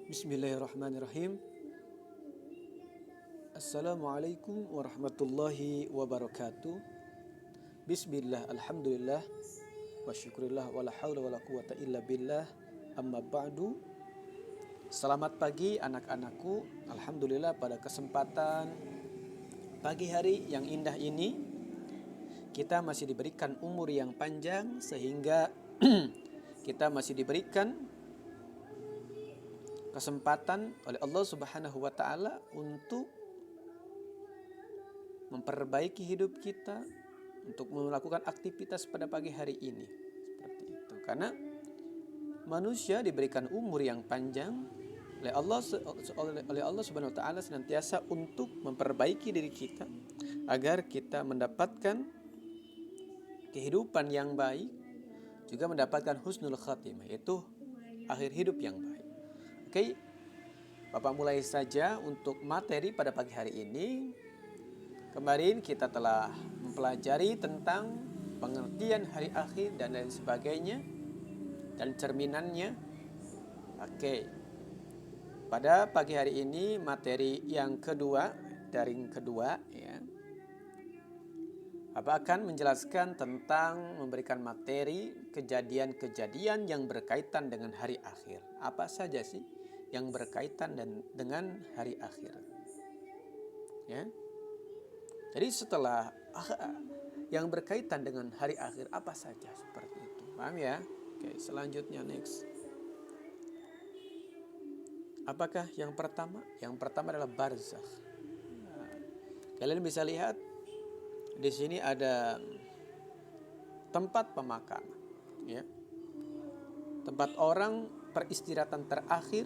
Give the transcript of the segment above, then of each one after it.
Bismillahirrahmanirrahim. Assalamualaikum warahmatullahi wabarakatuh. Bismillah, alhamdulillah, wa syukurillah, wa la hawla wa la quwata illa billah. Amma ba'du. Selamat pagi anak-anakku. Alhamdulillah pada kesempatan pagi hari yang indah ini kita masih diberikan umur yang panjang sehingga kita masih diberikan kesempatan oleh Allah Subhanahu wa taala untuk memperbaiki hidup kita, untuk melakukan aktivitas pada pagi hari ini. Seperti itu. Karena manusia diberikan umur yang panjang oleh Allah Subhanahu wa taala senantiasa untuk memperbaiki diri kita agar kita mendapatkan kehidupan yang baik, juga mendapatkan husnul khatimah, yaitu akhir hidup yang baik. Oke, Bapak mulai saja untuk materi pada pagi hari ini. Kemarin kita telah mempelajari tentang pengertian hari akhir dan lain sebagainya dan cerminannya. Oke, pada pagi hari ini materi yang kedua, daring kedua ya. Bapak akan menjelaskan tentang memberikan materi kejadian-kejadian yang berkaitan dengan hari akhir. Apa saja sih yang berkaitan dengan hari akhir? Ya. Jadi setelah yang berkaitan dengan hari akhir apa saja seperti itu. Paham ya? Oke, selanjutnya next. Apakah yang pertama? Yang pertama adalah barzakh. Nah, kalian bisa lihat di sini ada tempat pemakaman, ya. Tempat orang peristirahatan terakhir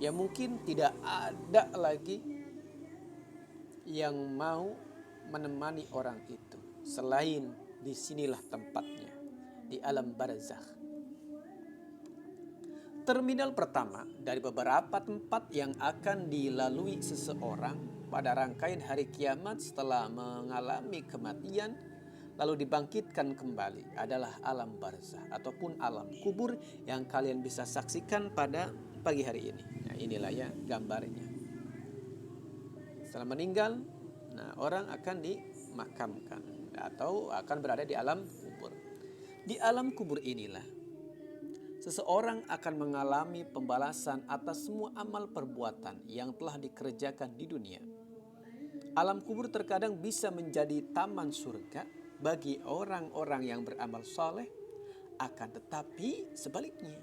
yang mungkin tidak ada lagi yang mau menemani orang itu selain disinilah tempatnya, di alam barzakh. Terminal pertama dari beberapa tempat yang akan dilalui seseorang pada rangkaian hari kiamat setelah mengalami kematian lalu dibangkitkan kembali adalah alam barzakh ataupun alam kubur yang kalian bisa saksikan pada pagi hari ini. Nah, inilah ya gambarnya. Setelah meninggal, nah orang akan dimakamkan atau akan berada di alam kubur. Di alam kubur inilah seseorang akan mengalami pembalasan atas semua amal perbuatan yang telah dikerjakan di dunia. Alam kubur terkadang bisa menjadi taman surga bagi orang-orang yang beramal soleh, akan tetapi sebaliknya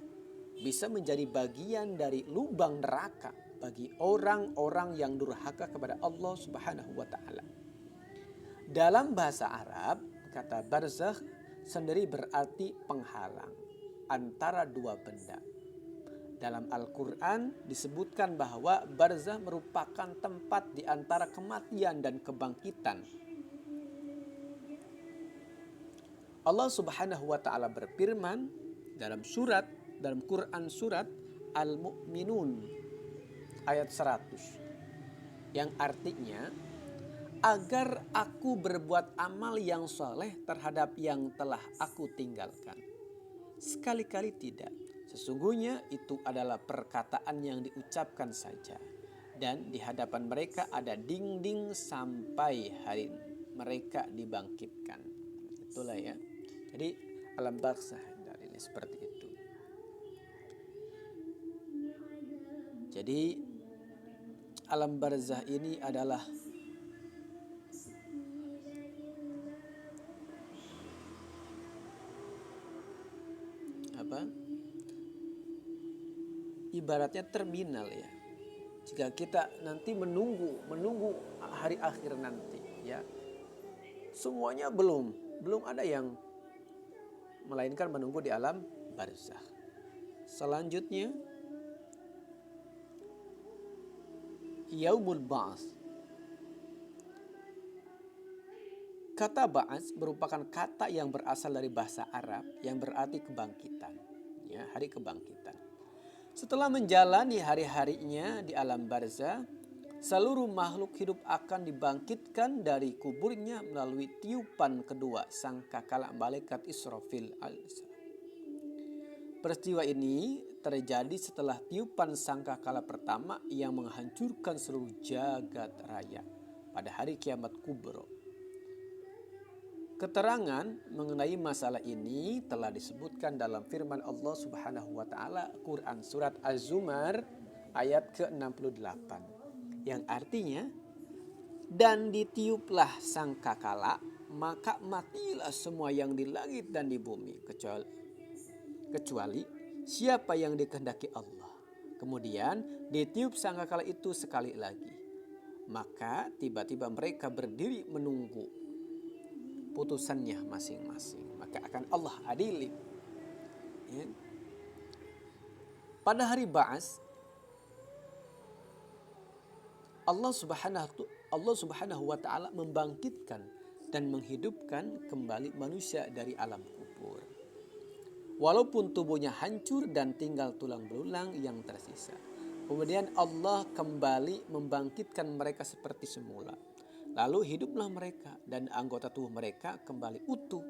bisa menjadi bagian dari lubang neraka bagi orang-orang yang durhaka kepada Allah Subhanahu wa taala. Dalam bahasa Arab, kata barzakh sendiri berarti penghalang antara dua benda. Dalam Al-Quran disebutkan bahwa barzakh merupakan tempat di antara kematian dan kebangkitan. Allah Subhanahu wa taala berfirman dalam Quran surat Al-Mu'minun ayat 100 yang artinya, agar aku berbuat amal yang soleh terhadap yang telah aku tinggalkan. Sekali-kali tidak. Sesungguhnya itu adalah perkataan yang diucapkan saja. Dan di hadapan mereka ada dinding sampai hari mereka dibangkitkan. Itulah ya. Jadi alam barzakh dari ini seperti itu. Jadi alam barzakh ini adalah ibaratnya terminal ya. Jika kita nanti menunggu hari akhir nanti ya. Semuanya belum ada yang melainkan menunggu di alam barzakh. Selanjutnya yaumul ba'ats. Kata ba'ats merupakan kata yang berasal dari bahasa Arab yang berarti kebangkitan. Ya, hari kebangkitan. Setelah menjalani hari-harinya di alam barzakh, seluruh makhluk hidup akan dibangkitkan dari kuburnya melalui tiupan kedua sangkakala malaikat Israfil alaihissalam. Peristiwa ini terjadi setelah tiupan sangkakala pertama yang menghancurkan seluruh jagat raya pada hari kiamat kubro. Keterangan mengenai masalah ini telah disebutkan dalam firman Allah Subhanahu wa taala Quran surat Az-Zumar ayat ke-68 yang artinya, dan ditiuplah sangkakala maka matilah semua yang di langit dan di bumi kecuali siapa yang dikehendaki Allah. Kemudian ditiup sangkakala itu sekali lagi. Maka tiba-tiba mereka berdiri menunggu putusannya masing-masing. Maka akan Allah adili. Ya. Pada hari Ba'ats, Allah Subhanahu wa taala membangkitkan dan menghidupkan kembali manusia dari alam kubur. Walaupun tubuhnya hancur dan tinggal tulang belulang yang tersisa. Kemudian Allah kembali membangkitkan mereka seperti semula. Lalu hiduplah mereka dan anggota tubuh mereka kembali utuh.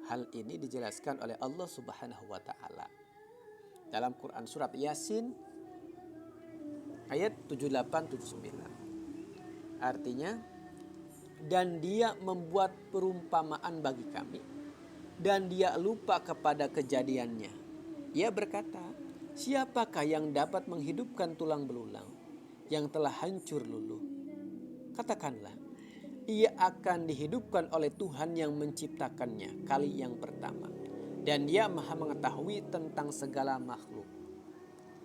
Hal ini dijelaskan oleh Allah Subhanahu wa taala dalam Quran surat Yasin ayat 78-79. Artinya, dan dia membuat perumpamaan bagi kami dan dia lupa kepada kejadiannya. Ia berkata, siapakah yang dapat menghidupkan tulang belulang yang telah hancur luluh? Katakanlah, ia akan dihidupkan oleh Tuhan yang menciptakannya kali yang pertama. Dan dia maha mengetahui tentang segala makhluk.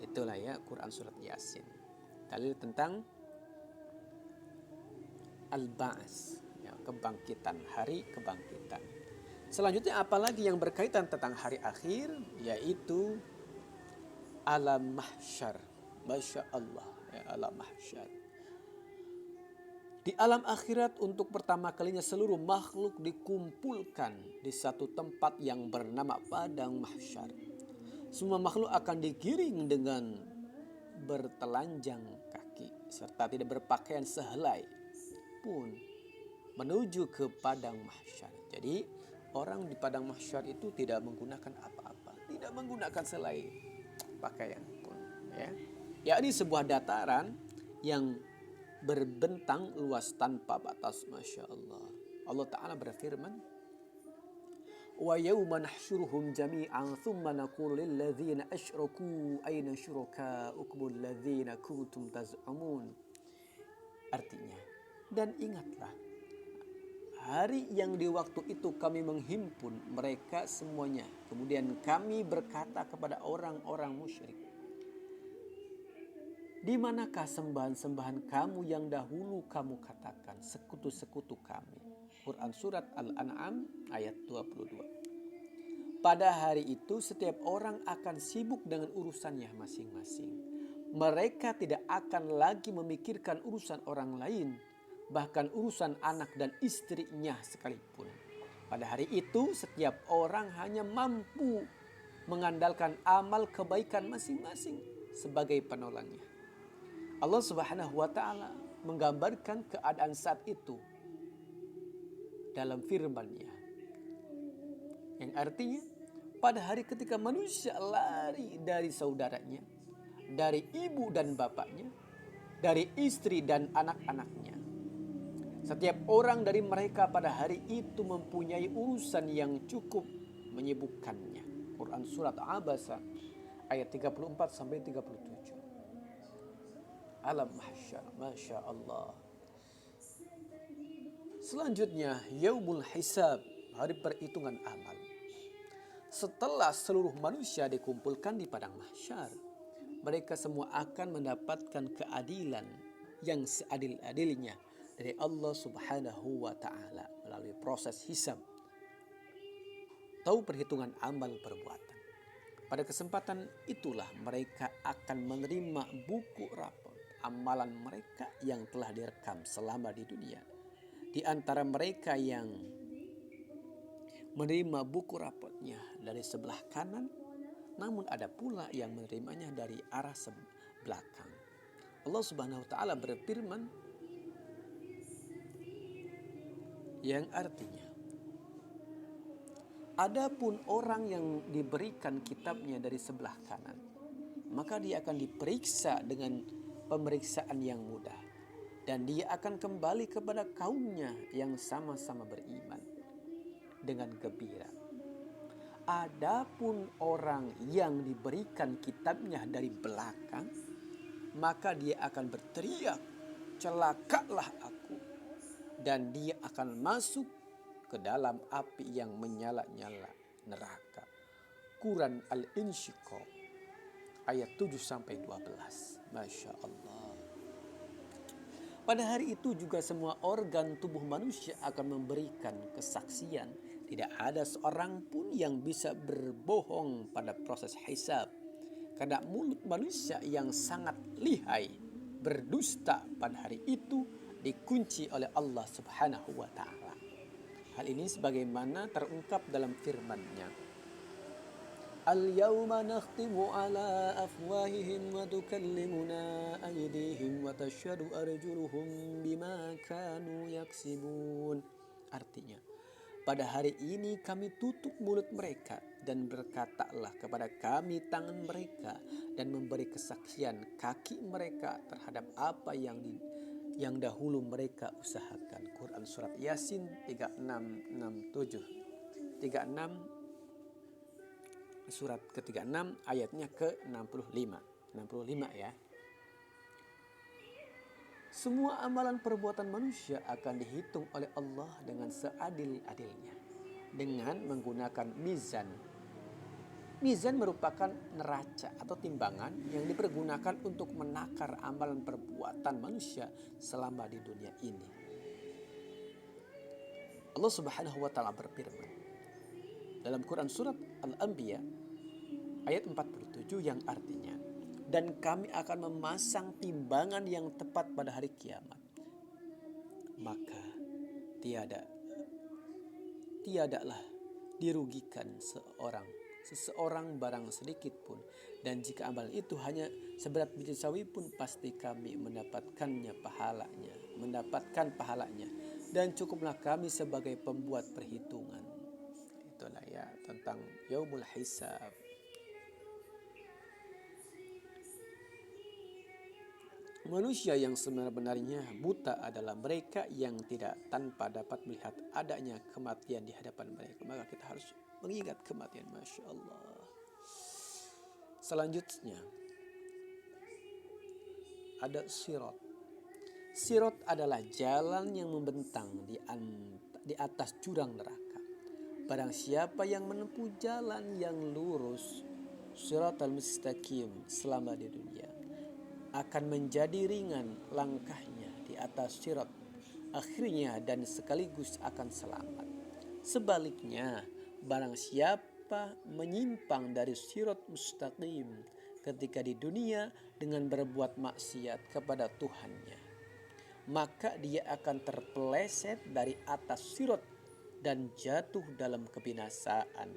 Itulah ya Quran surat Yasin. Dalil tentang Al-Ba'ats, ya, kebangkitan, hari kebangkitan. Selanjutnya apalagi yang berkaitan tentang hari akhir, yaitu alam mahsyar. Masya Allah, ya, alam mahsyar. Di alam akhirat untuk pertama kalinya seluruh makhluk dikumpulkan di satu tempat yang bernama padang mahsyar. Semua makhluk akan digiring dengan bertelanjang kaki serta tidak berpakaian sehelai pun menuju ke padang mahsyar. Jadi orang di padang mahsyar itu tidak menggunakan apa-apa, tidak menggunakan selai pakaian pun, ya. Yakni sebuah dataran yang berbentang luas tanpa batas. Masya Allah. Allah Ta'ala berfirman, wa yawma nahsyuruhum jami'an thumma naqulu lil ladzina asyraku ayna syurakaukum alladzina kuntum taz'umun. Artinya, dan ingatlah hari yang di waktu itu kami menghimpun mereka semuanya. Kemudian kami berkata kepada orang-orang musyrik, di manakah sembahan-sembahan kamu yang dahulu kamu katakan sekutu-sekutu kami? Quran surat Al-An'am ayat 22. Pada hari itu setiap orang akan sibuk dengan urusannya masing-masing. Mereka tidak akan lagi memikirkan urusan orang lain, bahkan urusan anak dan istrinya sekalipun. Pada hari itu setiap orang hanya mampu mengandalkan amal kebaikan masing-masing sebagai penolongnya. Allah Subhanahu wa taala menggambarkan keadaan saat itu dalam firman-Nya, yang artinya pada hari ketika manusia lari dari saudaranya, dari ibu dan bapaknya, dari istri dan anak-anaknya. Setiap orang dari mereka pada hari itu mempunyai urusan yang cukup menyibukkannya. Quran surat Abasa ayat 34-37. Alam mahsyar, Masya Allah. Selanjutnya, yaumul hisab, hari perhitungan amal. Setelah seluruh manusia dikumpulkan di padang mahsyar, mereka semua akan mendapatkan keadilan yang seadil-adilnya dari Allah Subhanahu wa taala melalui proses hisab. Tahu perhitungan amal perbuatan. Pada kesempatan itulah mereka akan menerima buku rapor amalan mereka yang telah direkam selama di dunia. Di antara mereka yang menerima buku raportnya dari sebelah kanan, namun ada pula yang menerimanya dari arah belakang. Allah Subhanahu wa taala berfirman yang artinya, Adapun orang yang diberikan kitabnya dari sebelah kanan, maka dia akan diperiksa dengan pemeriksaan yang mudah. Dan dia akan kembali kepada kaumnya yang sama-sama beriman dengan gembira. Adapun orang yang diberikan kitabnya dari belakang, maka dia akan berteriak, celakalah aku. Dan dia akan masuk ke dalam api yang menyala-nyala, neraka. Quran Al-Insyiqaq ayat 7-12. Masya Allah. Pada hari itu juga semua organ tubuh manusia akan memberikan kesaksian. Tidak ada seorang pun yang bisa berbohong pada proses hisab. Karena mulut manusia yang sangat lihai berdusta pada hari itu dikunci oleh Allah Subhanahu wa ta'ala. Hal ini sebagaimana terungkap dalam firman-Nya. Al-yawma nakhtimu ala afwahihim wa tukallimuna aydihim wa tashhadu arjuluhum bima kanu yaksibun. Artinya, pada hari ini kami tutup mulut mereka dan berkatalah kepada kami tangan mereka dan memberi kesaksian kaki mereka terhadap apa yang dahulu mereka usahakan. Quran surat Yasin 36-67. 36 surat ke-36 ayatnya ke-65. 65 ya. Semua amalan perbuatan manusia akan dihitung oleh Allah dengan seadil-adilnya dengan menggunakan mizan. Mizan merupakan neraca atau timbangan yang dipergunakan untuk menakar amalan perbuatan manusia selama di dunia ini. Allah Subhanahu wa ta'ala berfirman dalam Quran surat Al-Anbiya ayat 47 yang artinya, dan kami akan memasang timbangan yang tepat pada hari kiamat. Maka tiadalah dirugikan seseorang barang sedikit pun, dan jika amal itu hanya seberat biji sawi pun pasti kami mendapatkan pahalanya, dan cukuplah kami sebagai pembuat perhitungan. Itulah ya tentang yaumul hisab. Manusia yang sebenarnya buta adalah mereka yang tidak tanpa dapat melihat adanya kematian di hadapan mereka. Maka kita harus mengingat kematian. Masya Allah. Selanjutnya ada sirat. Sirat adalah jalan yang membentang di atas jurang neraka. Barang siapa yang menempuh jalan yang lurus, siratal mustaqim, selama di dunia, akan menjadi ringan langkahnya di atas sirat akhirnya dan sekaligus akan selamat. Sebaliknya, barang siapa menyimpang dari sirat mustaqim ketika di dunia dengan berbuat maksiat kepada Tuhannya, maka dia akan terpeleset dari atas sirat dan jatuh dalam kebinasaan.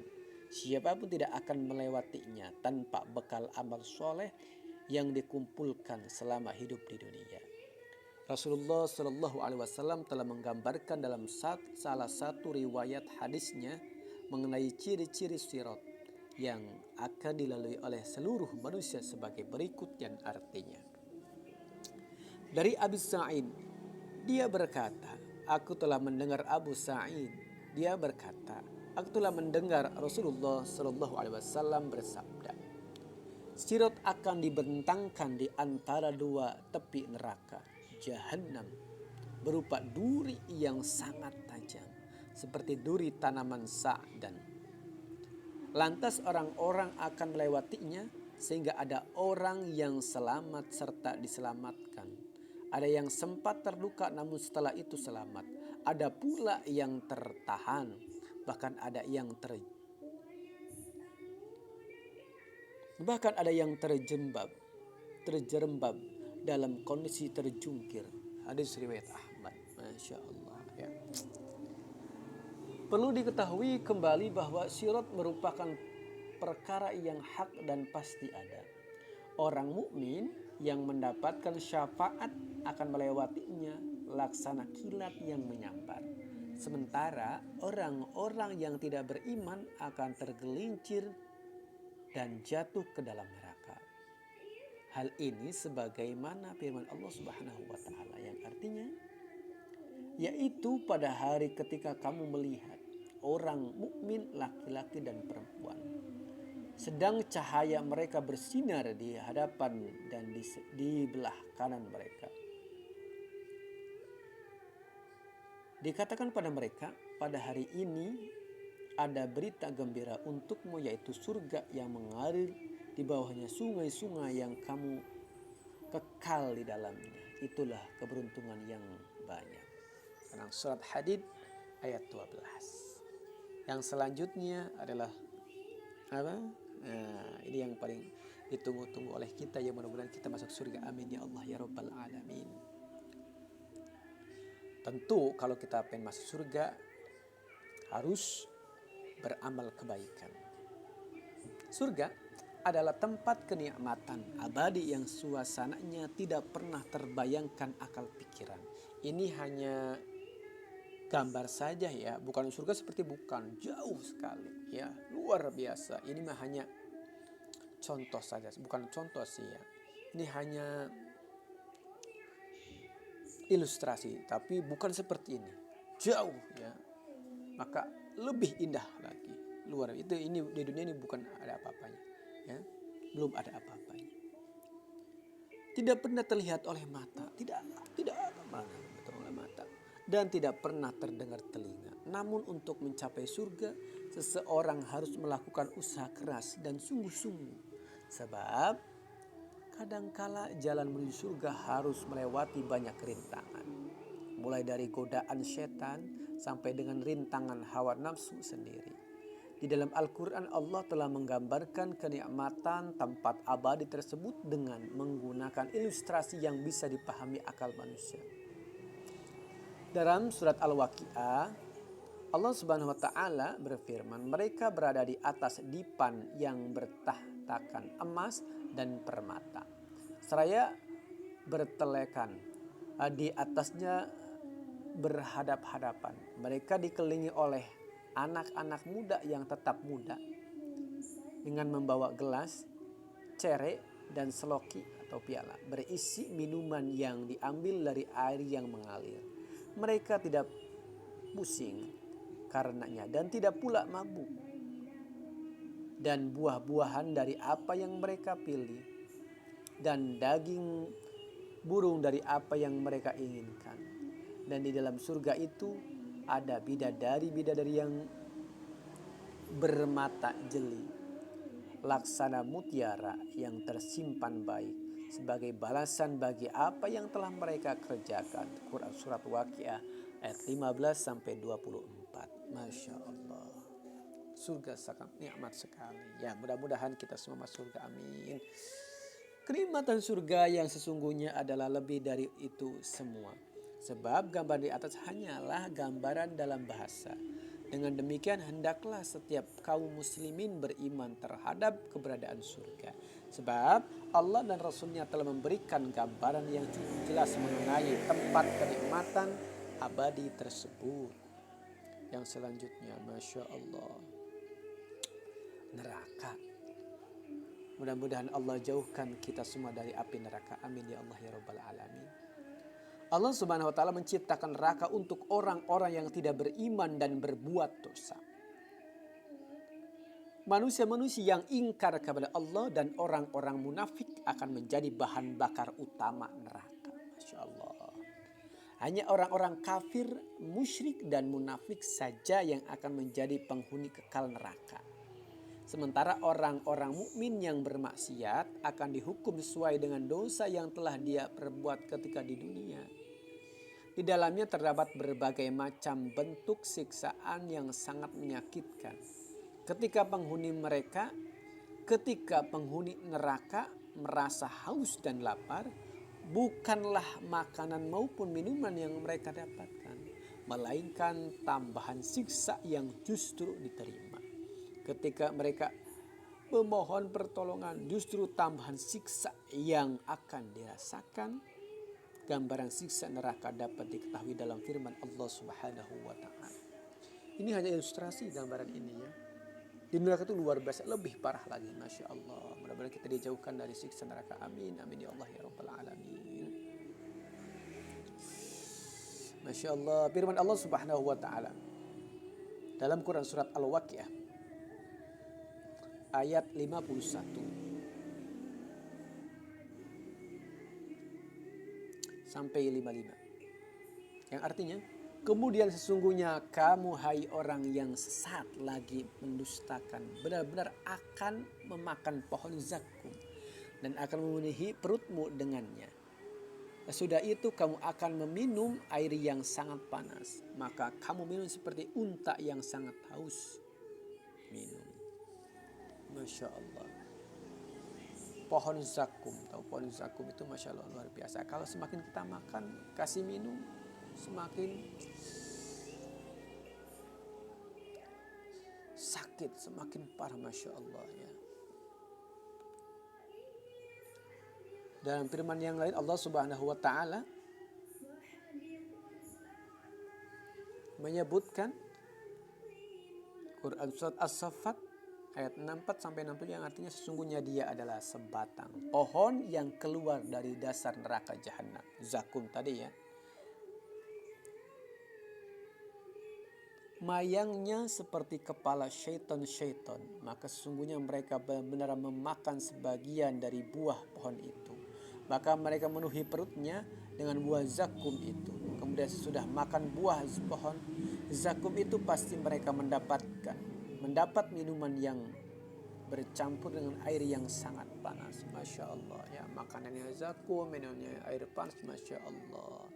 Siapapun tidak akan melewatinya tanpa bekal amal soleh yang dikumpulkan selama hidup di dunia. Rasulullah Shallallahu Alaihi Wasallam telah menggambarkan dalam salah satu riwayat hadisnya mengenai ciri-ciri sirat yang akan dilalui oleh seluruh manusia sebagai berikut yang artinya. Dari Abu Sa'id, dia berkata, aku telah mendengar Abu Sa'id, dia berkata, aku telah mendengar Rasulullah Shallallahu Alaihi Wasallam bersabda, sirat akan dibentangkan di antara dua tepi neraka Jahannam berupa duri yang sangat tajam seperti duri tanaman sa'dan. Lantas orang-orang akan melewatinya sehingga ada orang yang selamat serta diselamatkan. Ada yang sempat terluka namun setelah itu selamat. Ada pula yang tertahan, bahkan ada yang terjerembab dalam kondisi terjungkir. Hadis riwayat Ahmad. Masya Allah ya. Perlu diketahui kembali bahwa sirat merupakan perkara yang hak dan pasti ada. Orang mukmin yang mendapatkan syafaat akan melewatinya laksana kilat yang menyambar. Sementara orang-orang yang tidak beriman akan tergelincir dan jatuh ke dalam neraka. Hal ini sebagaimana firman Allah Subhanahu wa taala yang artinya, yaitu pada hari ketika kamu melihat orang mukmin laki-laki dan perempuan, sedang cahaya mereka bersinar di hadapan dan di belah kanan mereka. Dikatakan pada mereka, pada hari ini ada berita gembira untukmu, yaitu surga yang mengalir di bawahnya sungai-sungai yang kamu kekal di dalamnya. Itulah keberuntungan yang banyak. Dalam surat Hadid ayat 12. Yang selanjutnya adalah apa? Nah, ini yang paling ditunggu-tunggu oleh kita, yang mudah-mudahan kita masuk surga. Amin ya Allah ya Rabbal Alamin. Tentu kalau kita pengen masuk surga harus beramal kebaikan. Surga adalah tempat kenikmatan abadi yang suasananya tidak pernah terbayangkan akal pikiran. Ini hanya gambar saja ya, bukan surga seperti bukan, jauh sekali ya, luar biasa. Ini mah hanya contoh saja, bukan contoh sih ya. Ini hanya ilustrasi, tapi bukan seperti ini, jauh ya. Maka lebih indah lagi, luar itu. Ini di dunia ini bukan ada apa-apanya ya, belum ada apa-apanya, tidak pernah terlihat oleh mata, tidak oleh mata, dan tidak pernah terdengar telinga. Namun untuk mencapai surga, seseorang harus melakukan usaha keras dan sungguh-sungguh, sebab kadangkala jalan menuju surga harus melewati banyak rintangan, mulai dari godaan setan sampai dengan rintangan hawa nafsu sendiri. Di dalam Al-Quran Allah telah menggambarkan kenikmatan tempat abadi tersebut dengan menggunakan ilustrasi yang bisa dipahami akal manusia. Dalam surat Al-Waqi'ah, Allah Subhanahu wa taala berfirman, mereka berada di atas dipan yang bertahtakan emas dan permata, seraya bertelekan di atasnya berhadap-hadapan. Mereka dikelilingi oleh anak-anak muda yang tetap muda dengan membawa gelas, cere, dan seloki atau piala berisi minuman yang diambil dari air yang mengalir. Mereka tidak pusing karenanya dan tidak pula mabuk. Dan buah-buahan dari apa yang mereka pilih, dan daging burung dari apa yang mereka inginkan. Dan di dalam surga itu ada bidadari-bidadari yang bermata jeli, laksana mutiara yang tersimpan baik, sebagai balasan bagi apa yang telah mereka kerjakan. Quran surat Waqiah ayat 15 sampai 24. Masya Allah. Surga sangat nikmat sekali. Ya, mudah-mudahan kita semua masuk surga. Amin. Kenikmatan surga yang sesungguhnya adalah lebih dari itu semua. Sebab gambar di atas hanyalah gambaran dalam bahasa. Dengan demikian hendaklah setiap kaum muslimin beriman terhadap keberadaan surga. Sebab Allah dan Rasulnya telah memberikan gambaran yang cukup jelas mengenai tempat kenikmatan abadi tersebut. Yang selanjutnya, Masya Allah, neraka. Mudah-mudahan Allah jauhkan kita semua dari api neraka. Amin ya Allah ya Rabbal Alamin. Allah Subhanahu wa taala menciptakan neraka untuk orang-orang yang tidak beriman dan berbuat dosa. Manusia-manusia yang ingkar kepada Allah dan orang-orang munafik akan menjadi bahan bakar utama neraka. Masya Allah. Hanya orang-orang kafir, musyrik dan munafik saja yang akan menjadi penghuni kekal neraka. Sementara orang-orang mukmin yang bermaksiat akan dihukum sesuai dengan dosa yang telah dia perbuat ketika di dunia. Di dalamnya terdapat berbagai macam bentuk siksaan yang sangat menyakitkan. Ketika penghuni neraka merasa haus dan lapar, bukanlah makanan maupun minuman yang mereka dapatkan, melainkan tambahan siksa yang justru diterima. Ketika mereka memohon pertolongan, justru tambahan siksa yang akan dirasakan. Gambaran siksa neraka dapat diketahui dalam firman Allah Subhanahu wa taala. Ini hanya ilustrasi gambaran ini ya. Di neraka itu luar biasa, lebih parah lagi, Masya Allah. Mudah-mudahan kita dijauhkan dari siksa neraka. Amin, amin ya Allah ya Rabbal Alamin. Masya Allah, firman Allah Subhanahu wa Ta'ala dalam Quran surat Al-Waqiah ayat 51 sampai 55, yang artinya, kemudian sesungguhnya kamu hai orang yang sesat lagi mendustakan benar-benar akan memakan pohon zakum dan akan memenuhi perutmu dengannya. Sesudah itu kamu akan meminum air yang sangat panas, maka kamu minum seperti unta yang sangat haus. Minum. Masya Allah. Pohon zakum, tahu pohon zakum itu Masya Allah luar biasa. Kalau semakin kita makan, kasih minum, semakin sakit, semakin parah, Masya Allah ya. Dalam firman yang lain Allah Subhanahu wa Ta'ala menyebutkan Quran surat As-Saffat ayat 64 sampai 67, yang artinya sesungguhnya dia adalah sebatang pohon yang keluar dari dasar neraka jahanam. Zakum tadi ya. Mayangnya seperti kepala syaitan-syaitan, maka sesungguhnya mereka benar-benar memakan sebagian dari buah pohon itu. Maka mereka memenuhi perutnya dengan buah zakum itu. Kemudian sesudah makan buah pohon zakum itu, pasti mereka mendapat minuman yang bercampur dengan air yang sangat panas. Masya Allah ya, makanannya zakum, minumnya air panas. Masya Allah,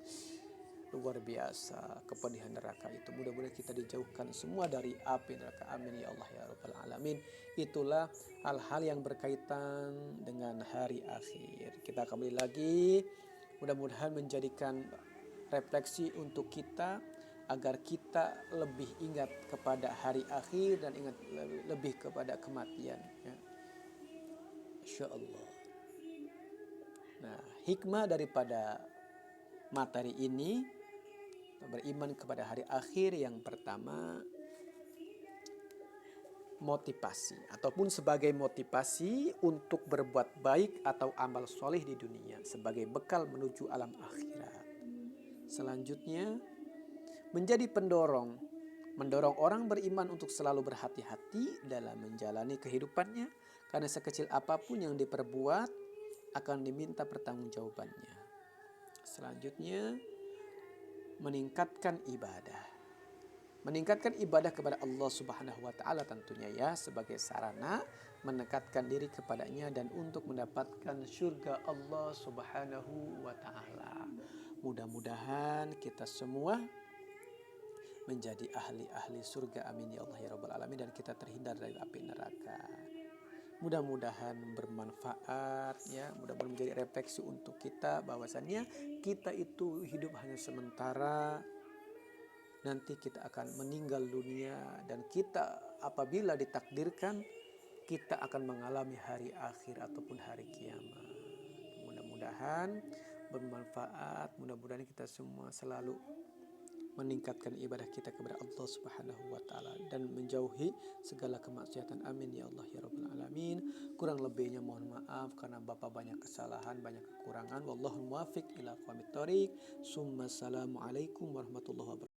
luar biasa kepedihan neraka itu. Mudah-mudahan kita dijauhkan semua dari api neraka. Amin ya Allah ya Rabbal Alamin. Itulah hal-hal yang berkaitan dengan hari akhir. Kita kembali lagi, mudah-mudahan menjadikan refleksi untuk kita agar kita lebih ingat kepada hari akhir dan ingat lebih kepada kematian ya. Insya Allah. Nah, hikmah daripada materi ini beriman kepada hari akhir, yang pertama motivasi ataupun sebagai motivasi untuk berbuat baik atau amal soleh di dunia sebagai bekal menuju alam akhirat. Selanjutnya menjadi mendorong orang beriman untuk selalu berhati-hati dalam menjalani kehidupannya, karena sekecil apapun yang diperbuat akan diminta pertanggungjawabannya. Selanjutnya meningkatkan ibadah kepada Allah Subhanahu wa Ta'ala tentunya ya, sebagai sarana mendekatkan diri kepadanya dan untuk mendapatkan surga Allah Subhanahu wa Ta'ala. Mudah-mudahan kita semua menjadi ahli-ahli surga, amin ya Allah ya Rabbal Alamin, dan kita terhindar dari api neraka. Mudah-mudahan bermanfaat ya, mudah-mudahan menjadi refleksi untuk kita bahwasannya kita itu hidup hanya sementara. Nanti kita akan meninggal dunia, dan kita apabila ditakdirkan kita akan mengalami hari akhir ataupun hari kiamat. Mudah-mudahan bermanfaat, mudah-mudahan kita semua selalu meningkatkan ibadah kita kepada Allah Subhanahu wa Ta'ala dan menjauhi segala kemaksiatan. Amin ya Allah ya Rabbal Alamin. Kurang lebihnya mohon maaf karena Bapak banyak kesalahan, banyak kekurangan. Wallahul muwaffiq ila aqwamit thoriq. Summa assalamualaikum warahmatullahi wabarakatuh.